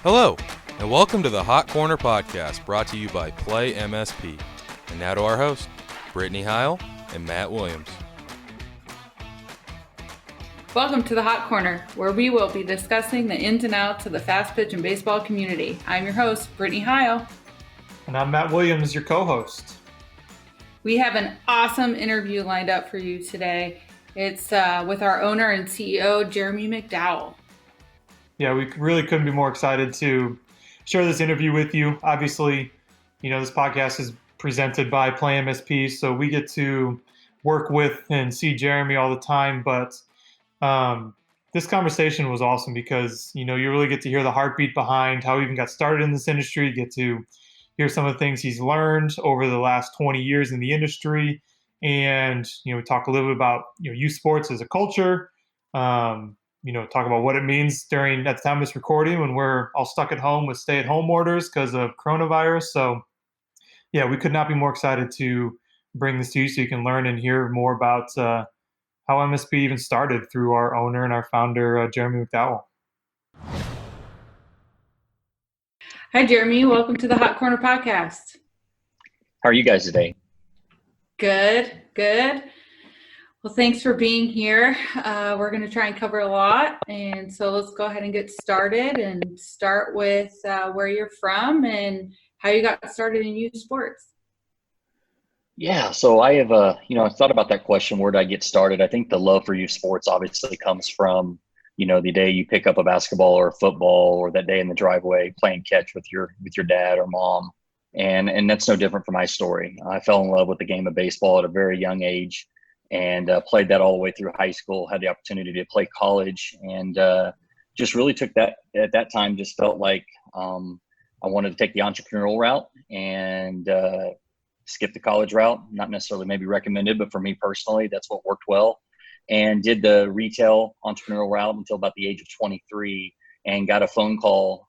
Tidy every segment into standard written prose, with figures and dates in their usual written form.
Hello, and welcome to the Hot Corner Podcast, brought to you by Play MSP. And now to our hosts, Brittany Heil and Matt Williams. Welcome to the Hot Corner, where we will be discussing the ins and outs of the fast pitch and baseball community. I'm your host, Brittany Heil. And I'm Matt Williams, your co-host. We have an awesome interview lined up for you today. It's with our owner and CEO, Jeremy McDowell. Yeah, we really couldn't be more excited to share this interview with you. Obviously, this podcast is presented by Play MSP, so we get to work with and see Jeremy all the time. But this conversation was awesome because, you really get to hear the heartbeat behind how he even got started in this industry. You get to hear some of the things he's learned over the last 20 years in the industry. And, we talk a little bit about, youth sports as a culture. Talk about what it means at the time of this recording when we're all stuck at home with stay-at-home orders because of coronavirus. So, yeah, we could not be more excited to bring this to you so you can learn and hear more about how MSP even started through our owner and our founder, Jeremy McDowell. Hi, Jeremy. Welcome to the Hot Corner Podcast. How are you guys today? Good. Well, thanks for being here. We're going to try and cover a lot. And so let's go ahead and get started and start with where you're from and how you got started in youth sports. Yeah, so I have, I thought about that question, where did I get started? I think the love for youth sports obviously comes from, the day you pick up a basketball or a football, or that day in the driveway playing catch with your dad or mom. And that's no different from my story. I fell in love with the game of baseball at a very young age. And played that all the way through high school, had the opportunity to play college, and just really took that, at that time, just felt like I wanted to take the entrepreneurial route and skip the college route. Not necessarily maybe recommended, but for me personally, that's what worked well. And did the retail entrepreneurial route until about the age of 23, and got a phone call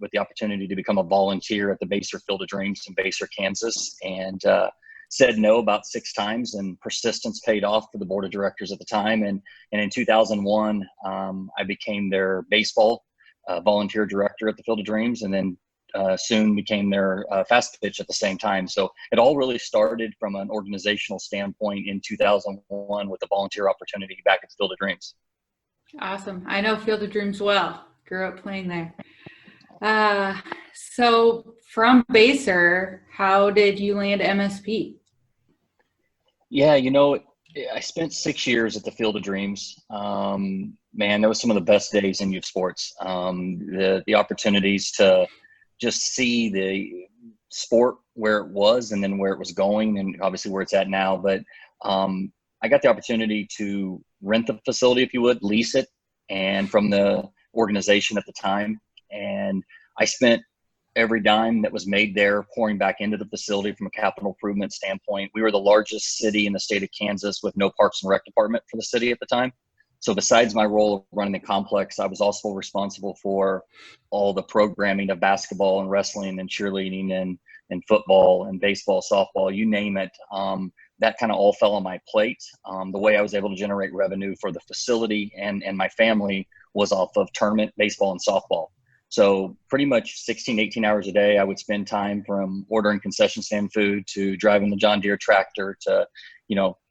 with the opportunity to become a volunteer at the Baser Field of Dreams in Baser, Kansas. And said no about 6 times, and persistence paid off for the board of directors at the time. And in 2001, I became their baseball volunteer director at the Field of Dreams, and then soon became their fast pitch at the same time. So it all really started from an organizational standpoint in 2001 with a volunteer opportunity back at the Field of Dreams. Awesome. I know Field of Dreams well. Grew up playing there. So from Baser, how did you land MSP? Yeah, I spent 6 years at the Field of Dreams. Man, that was some of the best days in youth sports. The opportunities to just see the sport where it was and then where it was going, and obviously where it's at now. But I got the opportunity to rent the facility, if you would, lease it, and from the organization at the time. And I spent every dime that was made there pouring back into the facility from a capital improvement standpoint. We were the largest city in the state of Kansas with no parks and rec department for the city at the time. So besides my role of running the complex, I was also responsible for all the programming of basketball and wrestling and cheerleading and football and baseball, softball, you name it. That kind of all fell on my plate. The way I was able to generate revenue for the facility and my family was off of tournament baseball and softball. So pretty much 16, 18 hours a day, I would spend time from ordering concession stand food to driving the John Deere tractor to,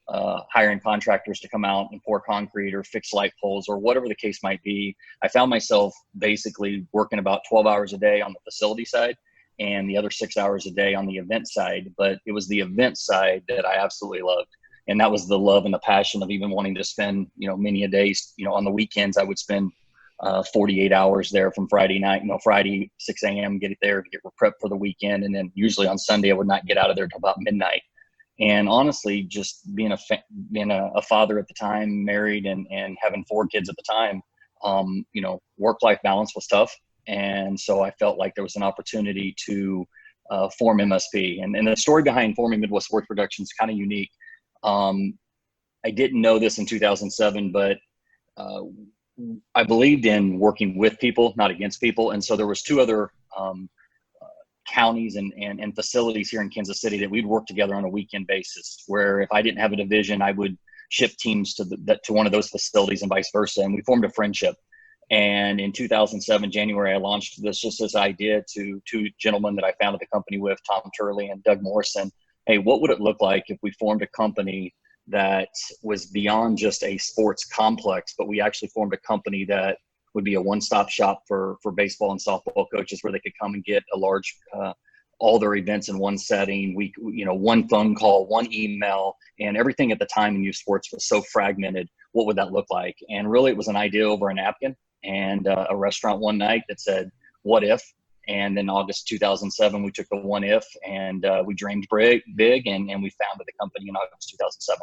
hiring contractors to come out and pour concrete or fix light poles or whatever the case might be. I found myself basically working about 12 hours a day on the facility side and the other 6 hours a day on the event side. But it was the event side that I absolutely loved. And that was the love and the passion of even wanting to spend, many a days, on the weekends, I would spend 48 hours there from Friday night, Friday, 6 a.m., get it there to get prepped for the weekend. And then usually on Sunday, I would not get out of there till about midnight. And honestly, just being a father at the time, married and having 4 kids at the time, work-life balance was tough. And so I felt like there was an opportunity to form MSP. And the story behind forming Midwest Sports Production is kind of unique. I didn't know this in 2007, but I believed in working with people, not against people. And so there was 2 other counties and facilities here in Kansas City that we'd work together on a weekend basis, where if I didn't have a division, I would ship teams to one of those facilities and vice versa. And we formed a friendship. And in 2007, January, I launched this idea to two gentlemen that I founded the company with, Tom Turley and Doug Morrison. Hey, what would it look like if we formed a company that was beyond just a sports complex, but we actually formed a company that would be a one-stop shop for baseball and softball coaches, where they could come and get a large, all their events in one setting. One phone call, one email, and everything at the time in youth sports was so fragmented. What would that look like? And really, it was an idea over a napkin and a restaurant one night that said, "What if?" And then August 2007, we took the "what if" and we dreamed big, and we founded the company in August 2007.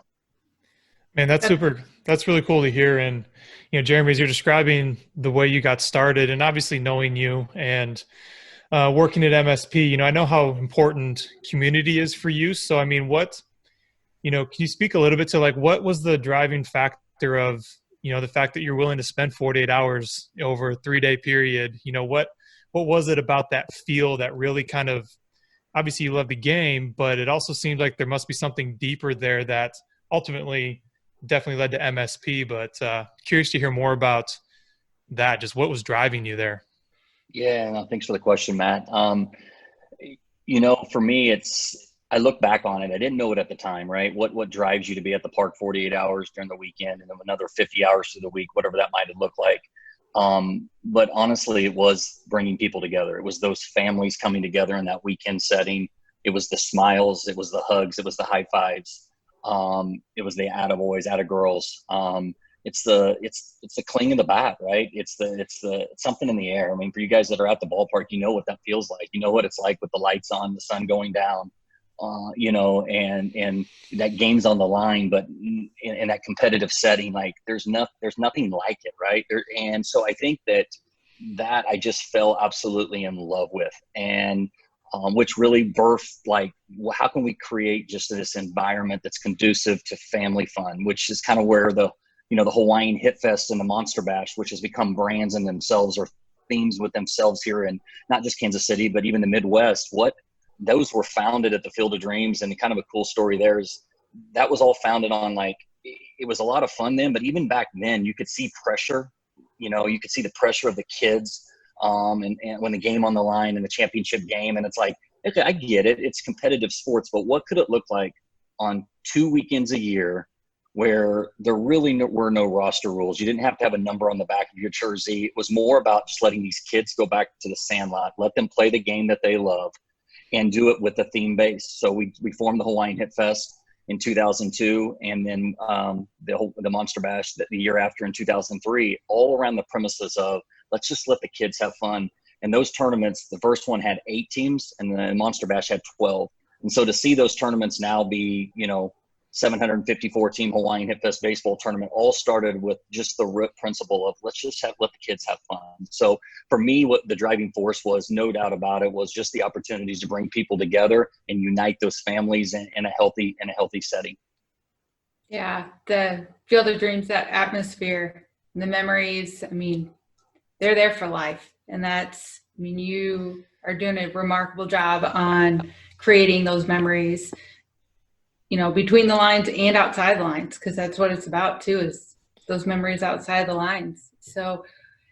Man, that's super. That's really cool to hear. And, Jeremy, as you're describing the way you got started, and obviously knowing you and working at MSP, I know how important community is for you. So, I mean, can you speak a little bit to like, what was the driving factor of, the fact that you're willing to spend 48 hours over a 3-day period? What was it about that feel that really kind of, obviously you love the game, but it also seemed like there must be something deeper there that ultimately definitely led to MSP, but curious to hear more about that. Just what was driving you there? Yeah, no, thanks for the question, Matt. For me, I look back on it. I didn't know it at the time, right? What drives you to be at the park 48 hours during the weekend and then another 50 hours through the week, whatever that might have looked like. But honestly, it was bringing people together. It was those families coming together in that weekend setting. It was the smiles. It was the hugs. It was the high fives. It was the attaboys, attagirls. It's the cling of the bat, right? It's something in the air. I mean, for you guys that are at the ballpark, you know what that feels like. You know what it's like with the lights on, the sun going down, and that game's on the line, but in that competitive setting, like there's nothing like it, right? And so I think that I just fell absolutely in love with, and which really birthed like, how can we create just this environment that's conducive to family fun, which is kind of where the Hawaiian Hit Fest and the Monster Bash, which has become brands in themselves or themes with themselves here in not just Kansas City, but even the Midwest. Those were founded at the Field of Dreams. And kind of a cool story there is that was all founded on, like, it was a lot of fun then, but even back then you could see pressure, you could see the pressure of the kids. And when the game on the line and the championship game, and it's like, okay, I get it. It's competitive sports, but what could it look like on 2 weekends a year where there really were no roster rules? You didn't have to have a number on the back of your jersey. It was more about just letting these kids go back to the sandlot, let them play the game that they love, and do it with a theme base. So we formed the Hawaiian Hit Fest in 2002, and then the Monster Bash the year after in 2003, all around the premises of let's just let the kids have fun. And those tournaments, the first one had 8 teams, and the Monster Bash had 12. And so to see those tournaments now be, 754 team Hawaiian Hit Fest baseball tournament, all started with just the root principle of let's just let the kids have fun. So for me, what the driving force was, no doubt about it, was just the opportunities to bring people together and unite those families in a healthy setting. Yeah, the Field of Dreams, that atmosphere, the memories, I mean, they're there for life. And you are doing a remarkable job on creating those memories, between the lines and outside the lines, because that's what it's about too, is those memories outside the lines. So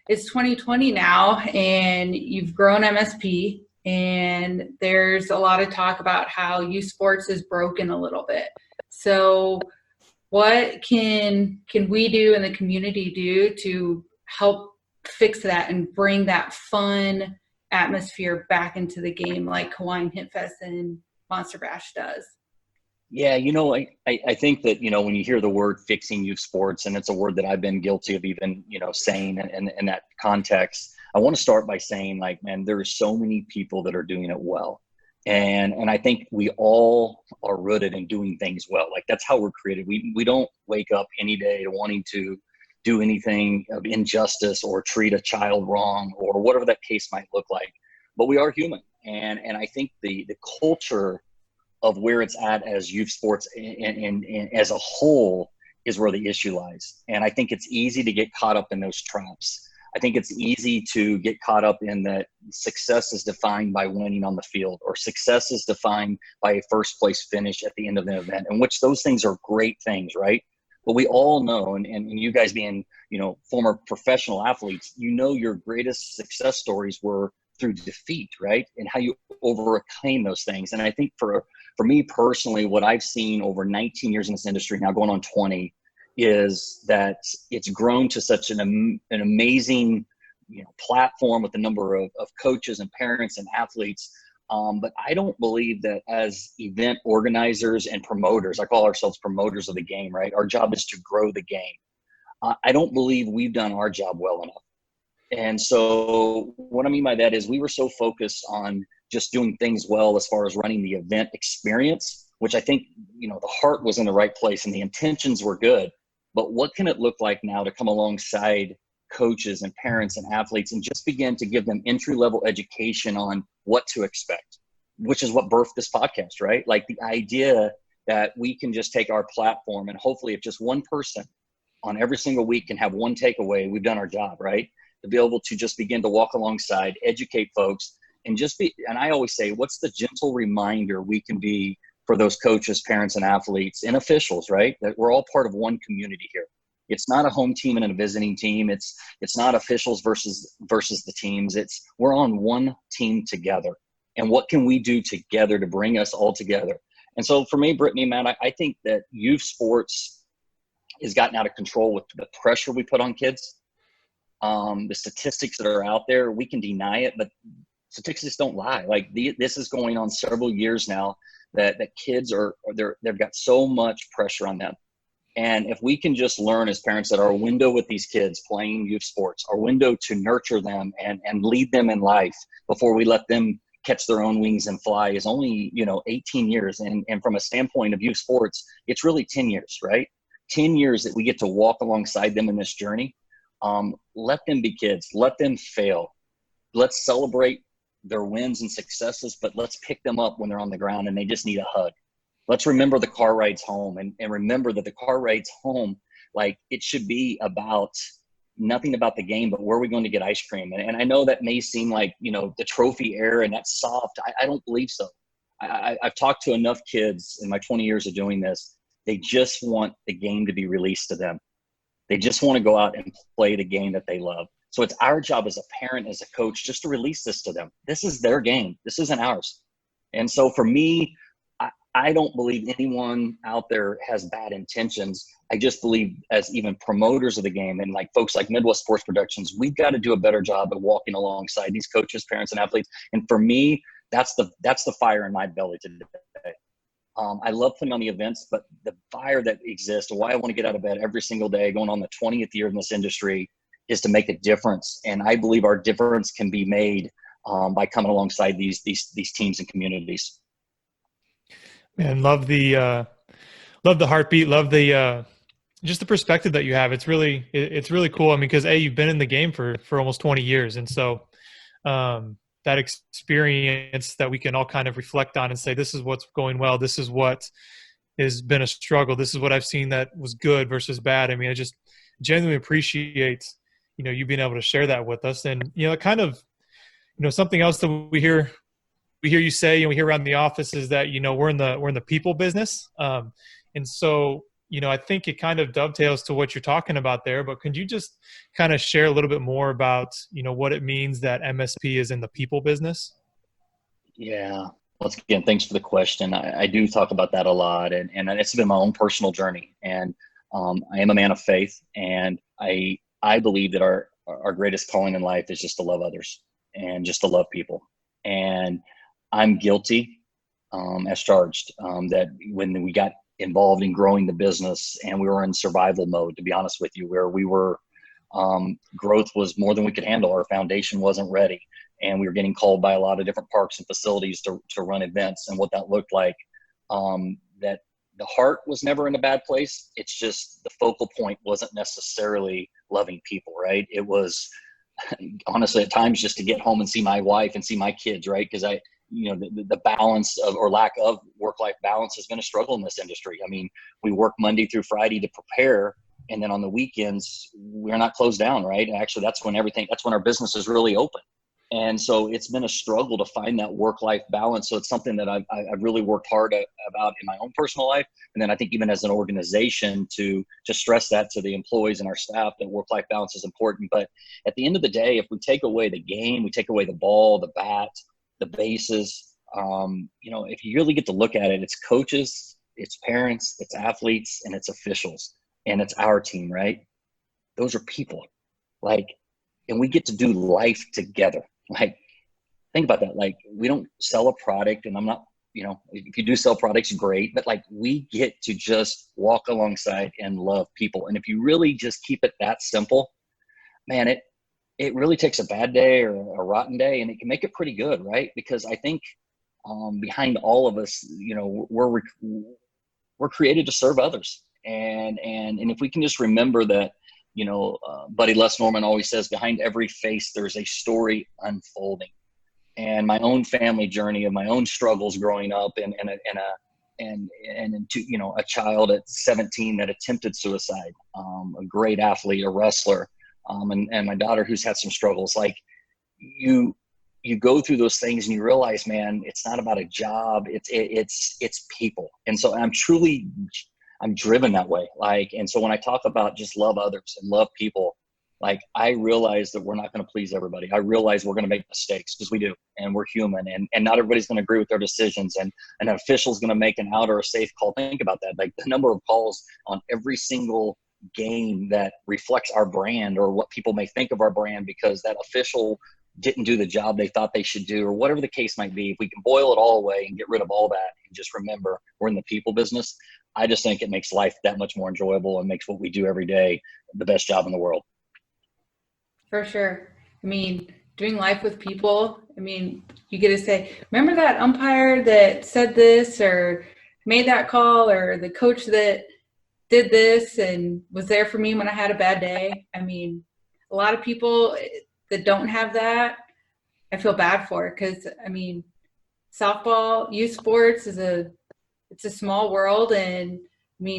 it's 2020 now, and you've grown MSP, and there's a lot of talk about how youth sports is broken a little bit. So what can we do in the community do to help fix that and bring that fun atmosphere back into the game like Hawaiian Hit Fest and Monster Bash does? Yeah, I think that, when you hear the word fixing youth sports, and it's a word that I've been guilty of even, saying in that context, I want to start by saying, like, man, there are so many people that are doing it well. And I think we all are rooted in doing things well. Like, that's how we're created. We don't wake up any day wanting to do anything of injustice or treat a child wrong or whatever that case might look like. But we are human. And I think the culture of where it's at as youth sports and as a whole is where the issue lies. And I think it's easy to get caught up in those traps. I think it's easy to get caught up in that success is defined by winning on the field, or success is defined by a first place finish at the end of the event, in which those things are great things, right? But we all know, and you guys being, former professional athletes, your greatest success stories were through defeat, right? And how you overcame those things. And I think for me personally, what I've seen over 19 years in this industry, now going on 20, is that it's grown to such an amazing, platform with the number of coaches and parents and athletes. But I don't believe that as event organizers and promoters, I call ourselves promoters of the game, right? Our job is to grow the game. I don't believe we've done our job well enough. And so what I mean by that is we were so focused on just doing things well as far as running the event experience, which I think, the heart was in the right place and the intentions were good. But what can it look like now to come alongside coaches and parents and athletes and just begin to give them entry-level education on what to expect, which is what birthed this podcast, right? Like the idea that we can just take our platform and hopefully if just one person on every single week can have one takeaway, we've done our job, right? To be able to just begin to walk alongside, educate folks, and and I always say, what's the gentle reminder we can be for those coaches, parents, and athletes and officials, right? That we're all part of one community here. It's not a home team and a visiting team. It's not officials versus the teams. We're on one team together. And what can we do together to bring us all together? And so for me, Brittany, Matt, I think that youth sports has gotten out of control with the pressure we put on kids. The statistics that are out there, we can deny it, but statistics don't lie. Like this is going on several years now that kids they've got so much pressure on them. And if we can just learn as parents that our window with these kids playing youth sports, our window to nurture them and lead them in life before we let them catch their own wings and fly is only, 18 years. And from a standpoint of youth sports, it's really 10 years, right? 10 years that we get to walk alongside them in this journey. Let them be kids. Let them fail. Let's celebrate their wins and successes, but let's pick them up when they're on the ground and they just need a hug. Let's remember the car rides home and remember that the car rides home, like it should be about nothing about the game, but where are we going to get ice cream? And I know that may seem like, the trophy era and that's soft. I don't believe so. I've talked to enough kids in my 20 years of doing this. They just want the game to be released to them. They just want to go out and play the game that they love. So it's our job as a parent, as a coach, just to release this to them. This is their game. This isn't ours. And so for me, I don't believe anyone out there has bad intentions. I just believe as even promoters of the game and like folks like Midwest Sports Productions, we've got to do a better job of walking alongside these coaches, parents, and athletes. And for me, that's the fire in my belly today. I love putting on the events, but the fire that exists, why I want to get out of bed every single day, going on the 20th year in this industry, is to make a difference. And I believe our difference can be made by coming alongside these teams and communities. Man, love the heartbeat, love the just the perspective that you have. It's really cool. I mean, because you've been in the game for almost 20 years, and so that experience that we can all kind of reflect on and say, this is what's going well, this is what has been a struggle, this is what I've seen that was good versus bad. I mean, I just genuinely appreciate you being able to share that with us. And kind of something else that we hear you say and we hear around the office is that we're in the people business, and so I think it kind of dovetails to what you're talking about there. But could you just kind of share a little bit more about what it means that MSP is in the people business? Yeah. Once again, thanks for the question. I do talk about that a lot, and it's been my own personal journey. And I am a man of faith, and I believe that our greatest calling in life is just to love others and just to love people. And I'm guilty as charged that when we got involved in growing the business and we were in survival mode, to be honest with you, where we were, growth was more than we could handle. Our foundation wasn't ready. And we were getting called by a lot of different parks and facilities to run events, and what that looked like, that the heart was never in a bad place. It's just the focal point wasn't necessarily loving people, right? It was honestly at times just to get home and see my wife and see my kids, right? Because the balance of or lack of work-life balance has been a struggle in this industry. I mean, we work Monday through Friday to prepare, and then on the weekends we're not closed down, right? And actually that's when our business is really open. And so it's been a struggle to find that work-life balance. So it's something that I've really worked hard about in my own personal life. And then I think even as an organization to stress that to the employees and our staff, that work-life balance is important. But at the end of the day, if we take away the game, we take away the ball, the bat, the bases, if you really get to look at it, it's coaches, it's parents, it's athletes, and it's officials, and it's our team, right? Those are people, and we get to do life together. Think about that. We don't sell a product, and I'm not, if you do sell products, great, but we get to just walk alongside and love people. And if you really just keep it that simple, man, it really takes a bad day or a rotten day, and it can make it pretty good, right? Because I think behind all of us, we're created to serve others. And if we can just remember that, Buddy Les Norman always says, behind every face, there's a story unfolding. And my own family journey of my own struggles growing up and a child at 17 that attempted suicide, a great athlete, a wrestler, and my daughter who's had some struggles. You go through those things and you realize, man, it's not about a job. It's people. And so I'm driven that way. And so when I talk about just love others and love people, I realize that we're not going to please everybody. I realize we're going to make mistakes, because we do, and we're human, and not everybody's going to agree with their decisions, and an official's going to make an out or a safe call. Think about that. The number of calls on every single game that reflects our brand or what people may think of our brand because that official didn't do the job they thought they should do, or whatever the case might be. If we can boil it all away and get rid of all that and just remember we're in the people business, I just think it makes life that much more enjoyable and makes what we do every day the best job in the world. For sure. Doing life with people, you get to say, remember that umpire that said this or made that call, or the coach that did this and was there for me when I had a bad day. A lot of people that don't have that, I feel bad for, because softball, youth sports it's a small world. And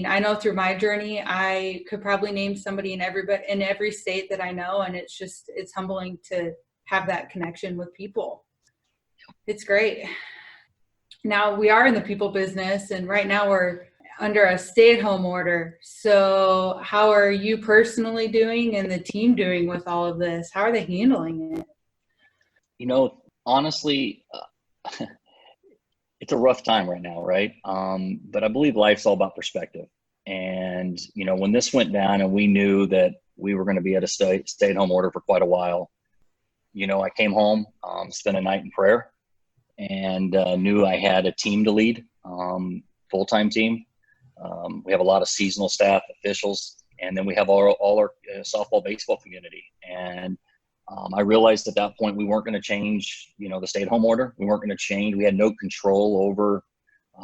I know through my journey, I could probably name somebody in every state that I know. And it's humbling to have that connection with people. It's great. Now we are in the people business, and right now we're under a stay-at-home order. So how are you personally doing and the team doing with all of this? How are they handling it? Honestly, it's a rough time right now, right? But I believe life's all about perspective. And, when this went down and we knew that we were going to be at a stay-at-home order for quite a while, I came home, spent a night in prayer, and knew I had a team to lead, full-time team. We have a lot of seasonal staff, officials, and then we have all our softball, baseball community. And I realized at that point we weren't going to change, the stay-at-home order. We weren't going to change. We had no control over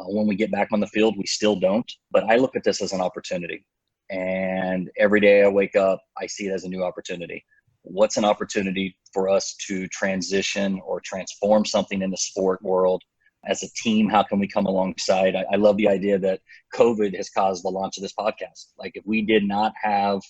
when we get back on the field. We still don't. But I look at this as an opportunity. And every day I wake up, I see it as a new opportunity. What's an opportunity for us to transition or transform something in the sport world? As a team, how can we come alongside? I love the idea that COVID has caused the launch of this podcast. If we did not have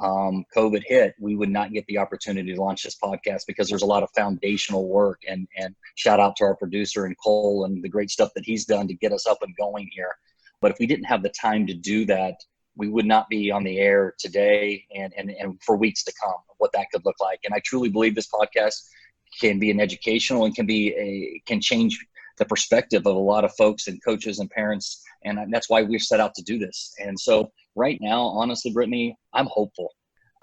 COVID hit, we would not get the opportunity to launch this podcast, because there's a lot of foundational work, and shout out to our producer and Cole and the great stuff that he's done to get us up and going here. But if we didn't have the time to do that, we would not be on the air today and for weeks to come, what that could look like. And I truly believe this podcast can be an educational and can change the perspective of a lot of folks and coaches and parents. And that's why we've set out to do this. And so right now, honestly, Brittany, I'm hopeful.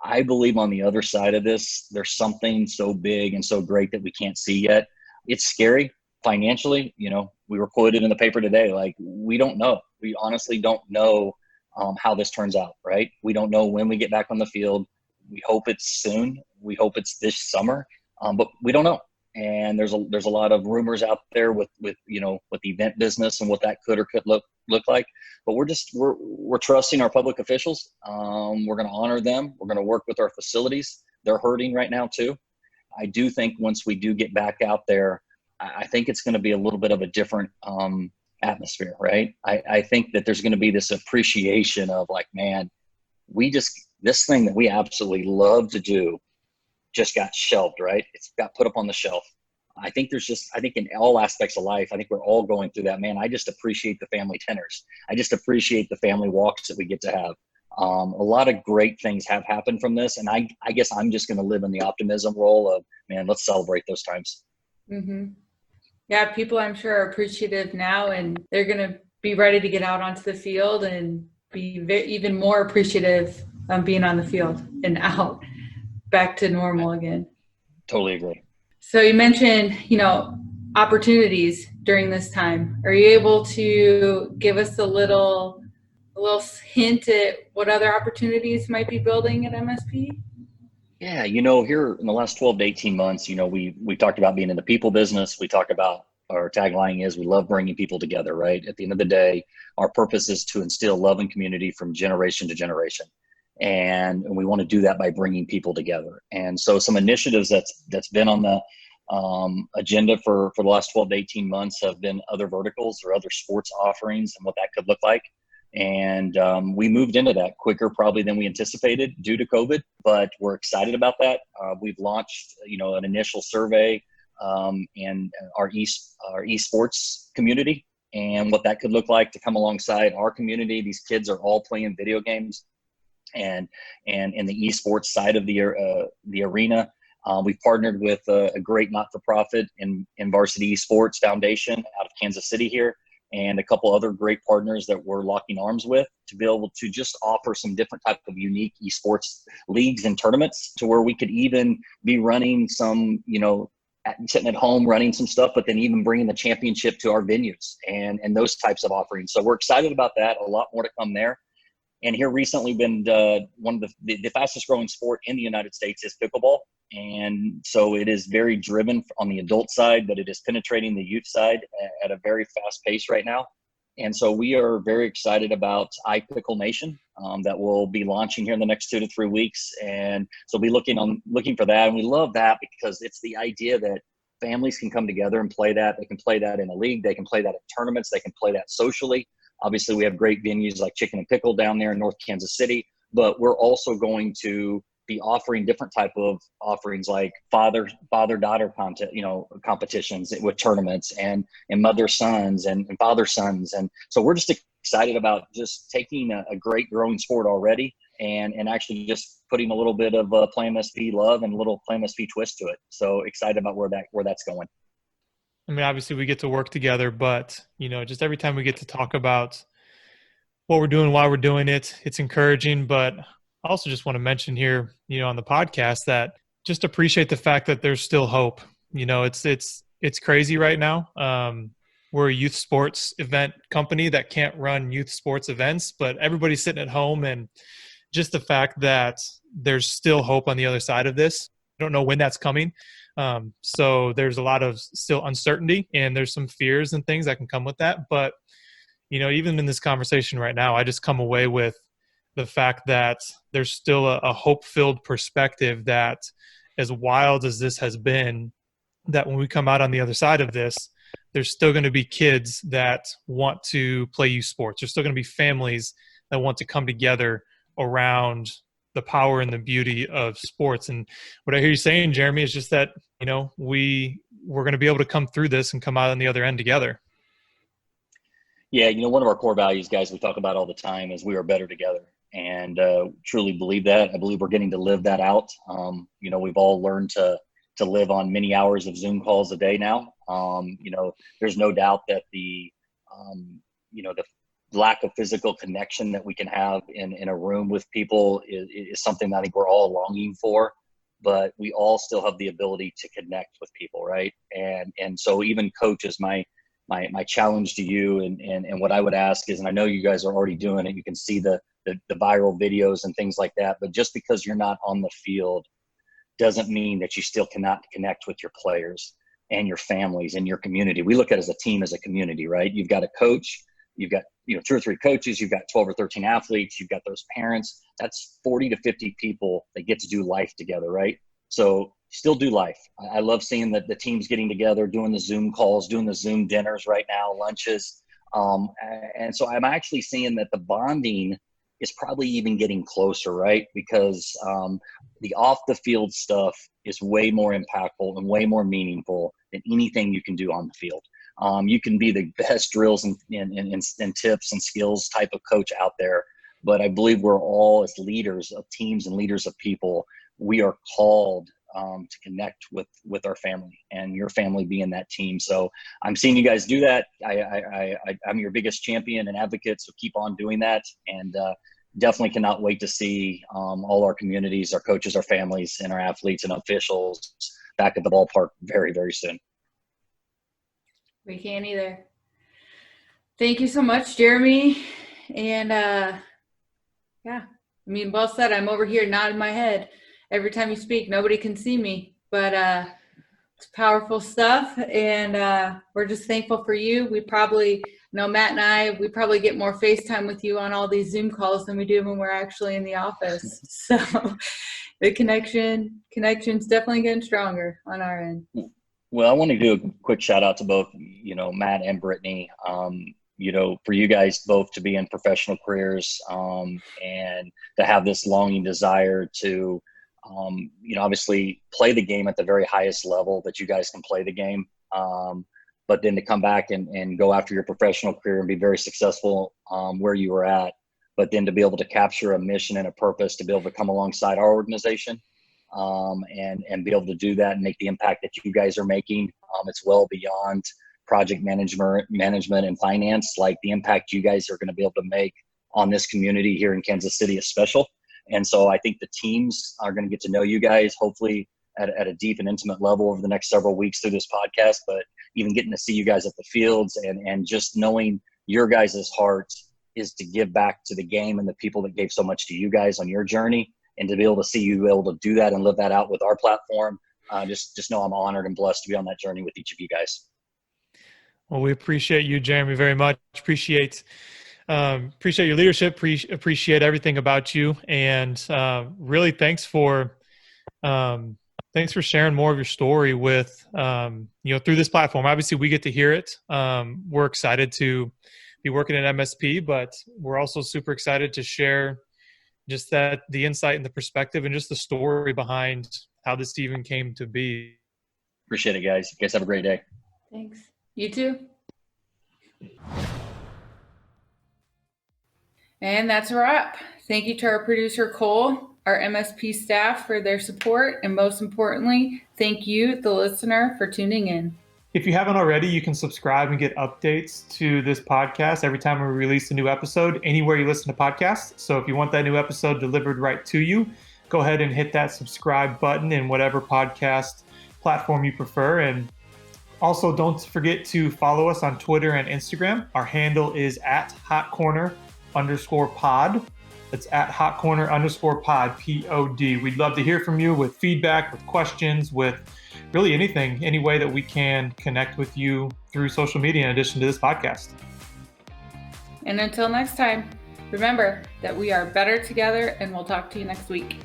I believe on the other side of this, there's something so big and so great that we can't see yet. It's scary financially. We were quoted in the paper today, we don't know. We honestly don't know how this turns out, right? We don't know when we get back on the field. We hope it's soon. We hope it's this summer, but we don't know. And there's a lot of rumors out there with the event business and what that could or could look like. But we're trusting our public officials. We're going to honor them. We're going to work with our facilities. They're hurting right now too. I do think once we do get back out there, I think it's going to be a little bit of a different atmosphere, right? I think that there's going to be this appreciation of man, this thing that we absolutely love to do, just got shelved, right? It's got put up on the shelf. I think in all aspects of life, I think we're all going through that, man. I just appreciate the family dinners. I just appreciate the family walks that we get to have. A lot of great things have happened from this. And I guess I'm just going to live in the optimism role of, man, let's celebrate those times. Mm-hmm. Yeah, people I'm sure are appreciative now, and they're going to be ready to get out onto the field and be even more appreciative of being on the field and out back to normal again. Totally agree. So you mentioned, opportunities during this time. Are you able to give us a little hint at what other opportunities might be building at MSP? Yeah, here in the last 12 to 18 months, we talked about being in the people business. We talked about our tagline is we love bringing people together, right? At the end of the day, our purpose is to instill love and community from generation to generation. And we want to do that by bringing people together. And so some initiatives that's been on the agenda for the last 12 to 18 months have been other verticals or other sports offerings and what that could look like. And we moved into that quicker probably than we anticipated due to COVID, but we're excited about that. We've launched, an initial survey and our esports community and what that could look like to come alongside our community. These kids are all playing video games and in the esports side of the arena. We've partnered with a great not-for-profit in Varsity Esports Foundation out of Kansas City here, and a couple other great partners that we're locking arms with to be able to just offer some different type of unique esports leagues and tournaments to where we could even be running some, sitting at home running some stuff, but then even bringing the championship to our venues and those types of offerings. So we're excited about that. A lot more to come there. And here recently been one of the fastest growing sport in the United States is pickleball. And so it is very driven on the adult side, but it is penetrating the youth side at a very fast pace right now. And so we are very excited about iPickle Nation that will be launching here in the next 2 to 3 weeks. And so we'll be looking for that. And we love that because it's the idea that families can come together and play that. They can play that in a league. They can play that at tournaments. They can play that socially. Obviously, we have great venues like Chicken and Pickle down there in North Kansas City, but we're also going to be offering different type of offerings like father-daughter competitions with tournaments and mother-sons and father-sons. And so we're just excited about just taking a great growing sport already and actually just putting a little bit of Play MSP love and a little Play MSP twist to it. So excited about where that's going. I mean, obviously we get to work together, but, just every time we get to talk about what we're doing, why we're doing it, it's encouraging. But I also just want to mention here, on the podcast that just appreciate the fact that there's still hope. It's crazy right now. We're a youth sports event company that can't run youth sports events, but everybody's sitting at home, and just the fact that there's still hope on the other side of this. I don't know when that's coming. So there's a lot of still uncertainty, and there's some fears and things that can come with that. But, even in this conversation right now, I just come away with the fact that there's still a hope-filled perspective that as wild as this has been, that when we come out on the other side of this, there's still going to be kids that want to play youth sports. There's still going to be families that want to come together around the power and the beauty of sports. And what I hear you saying, Jeremy, is just that, we're going to be able to come through this and come out on the other end together. Yeah. One of our core values, guys, we talk about all the time is we are better together, and truly believe that. I believe we're getting to live that out. We've all learned to live on many hours of Zoom calls a day now. There's no doubt that the lack of physical connection that we can have in a room with people is something that I think we're all longing for, but we all still have the ability to connect with people, right? And so even coaches, my challenge to you and what I would ask is, and I know you guys are already doing it, you can see the viral videos and things like that, but just because you're not on the field doesn't mean that you still cannot connect with your players and your families and your community. We look at it as a team, as a community, right? You've got a coach, you've got 2 or 3 coaches, you've got 12 or 13 athletes, you've got those parents. That's 40 to 50 people that get to do life together, right? So still do life. I love seeing the teams getting together, doing the Zoom calls, doing the Zoom dinners right now, lunches. And so I'm actually seeing that the bonding is probably even getting closer, right? Because the off the field stuff is way more impactful and way more meaningful than anything you can do on the field. You can be the best drills and tips and skills type of coach out there, but I believe we're all, as leaders of teams and leaders of people, we are called to connect with our family, and your family being that team. So I'm seeing you guys do that. I'm your biggest champion and advocate, so keep on doing that. And definitely cannot wait to see all our communities, our coaches, our families, and our athletes and officials back at the ballpark very, very soon. We can't either. Thank you so much, Jeremy. And yeah, I mean, well said. I'm over here nodding my head every time you speak. Nobody can see me, but it's powerful stuff. And we're just thankful for you. We probably, Matt and I, we probably get more FaceTime with you on all these Zoom calls than we do when we're actually in the office. So the connection's definitely getting stronger on our end. Well, I want to do a quick shout out to both, Matt and Brittany. For you guys both to be in professional careers and to have this longing desire to, obviously play the game at the very highest level that you guys can play the game. But then to come back and go after your professional career and be very successful where you were at, but then to be able to capture a mission and a purpose to be able to come alongside our organization and be able to do that and make the impact that you guys are making. It's well beyond project management and finance. Like, the impact you guys are going to be able to make on this community here in Kansas City is special. And so I think the teams are going to get to know you guys, hopefully at a deep and intimate level over the next several weeks through this podcast, but even getting to see you guys at the fields and just knowing your guys' heart is to give back to the game and the people that gave so much to you guys on your journey. And to be able to see you able to do that and live that out with our platform, just know I'm honored and blessed to be on that journey with each of you guys. Well, we appreciate you, Jeremy, very much. Appreciate your leadership. Appreciate everything about you, and really thanks for sharing more of your story with through this platform. Obviously, we get to hear it. We're excited to be working at MSP, but we're also super excited to share just the insight and the perspective and just the story behind how this even came to be. Appreciate it, guys. You guys have a great day. Thanks. You too. And that's a wrap. Thank you to our producer, Cole, our MSP staff for their support, and most importantly, thank you, the listener, for tuning in. If you haven't already, you can subscribe and get updates to this podcast every time we release a new episode, anywhere you listen to podcasts. So if you want that new episode delivered right to you, go ahead and hit that subscribe button in whatever podcast platform you prefer. And also, don't forget to follow us on Twitter and Instagram. Our handle is @HotCorner_pod. It's @HotCorner_pod, P-O-D. We'd love to hear from you with feedback, with questions, with really anything, any way that we can connect with you through social media in addition to this podcast. And until next time, remember that we are better together, and we'll talk to you next week.